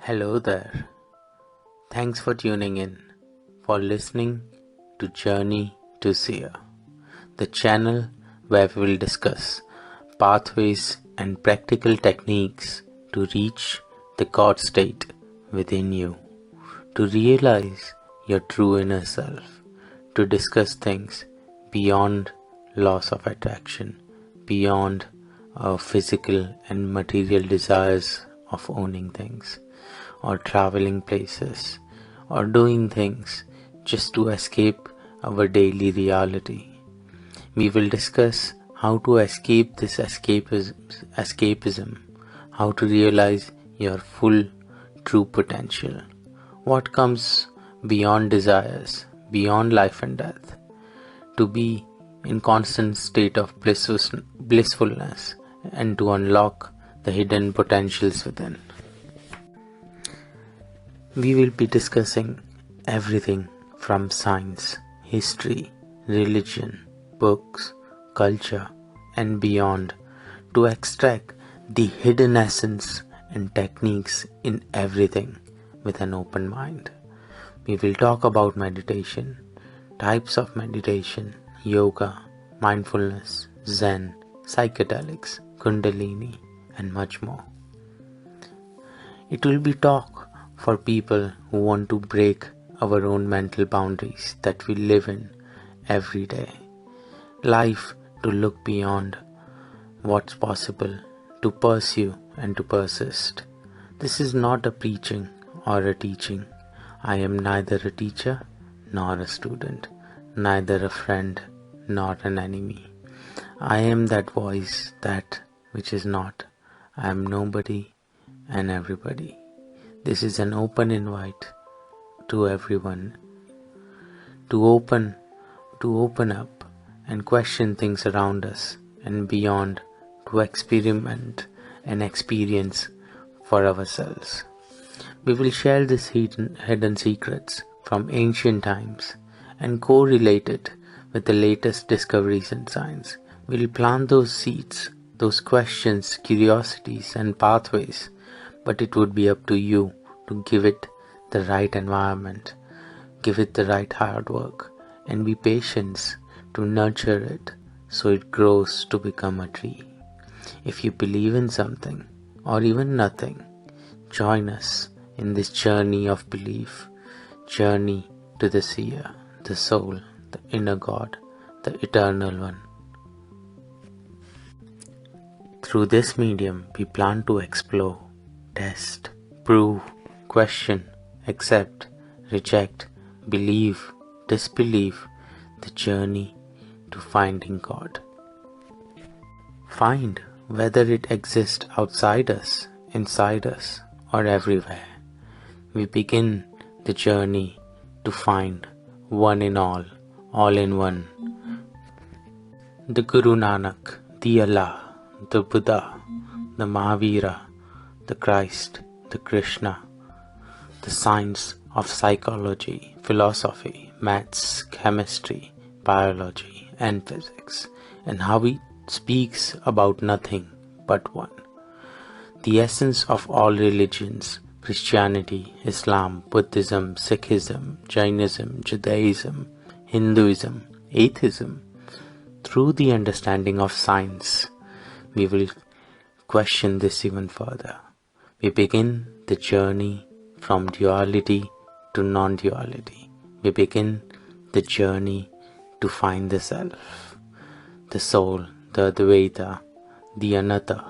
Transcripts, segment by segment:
Hello there. Thanks for tuning in, for listening to Journey to Seer, the channel where we will discuss pathways and practical techniques to reach the God state within you, to realize your true inner self, to discuss things beyond loss of attraction, beyond our physical and material desires of owning things, or traveling places, or doing things just to escape our daily reality. We will discuss how to escape this escapism, how to realize your full true potential, what comes beyond desires, beyond life and death, to be in constant state of blissfulness and to unlock the hidden potentials within. We will be discussing everything from science, history, religion, books, culture, and beyond to extract the hidden essence and techniques in everything with an open mind. We will talk about meditation, types of meditation, yoga, mindfulness, Zen, psychedelics, Kundalini, and much more. It will be talk for people who want to break our own mental boundaries that we live in every day. Life to look beyond what's possible, to pursue and to persist. This is not a preaching or a teaching. I am neither a teacher nor a student, neither a friend nor an enemy. I am that voice, that which is not. I am nobody and everybody. This is an open invite to everyone to open up and question things around us and beyond, to experiment and experience for ourselves. We will share these hidden secrets from ancient times and correlate it with the latest discoveries in science. We will plant those seeds, those questions, curiosities and pathways, but it would be up to you to give it the right environment, give it the right hard work, and be patient to nurture it so it grows to become a tree. If you believe in something or even nothing, join us in this journey of belief, journey to the seer, the soul, the inner God, the eternal one. Through this medium, we plan to explore, test, prove, question, accept, reject, believe, disbelieve, the journey to finding God. Find whether it exists outside us, inside us, or everywhere. We begin the journey to find one in all in one. The Guru Nanak, the Allah, the Buddha, the Mahavira, the Christ, the Krishna, the science of psychology, philosophy, maths, chemistry, biology, and physics, and how he speaks about nothing but one. The essence of all religions, Christianity, Islam, Buddhism, Sikhism, Jainism, Judaism, Hinduism, atheism. Through the understanding of science, we will question this even further. We begin the journey from duality to non-duality. We begin the journey to find the self, the soul, the Advaita, the Anatta,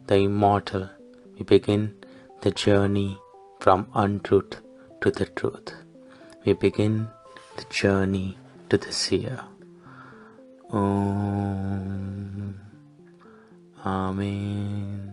the immortal. We begin the journey from untruth to the truth. We begin the journey to the seer. Om. Amen.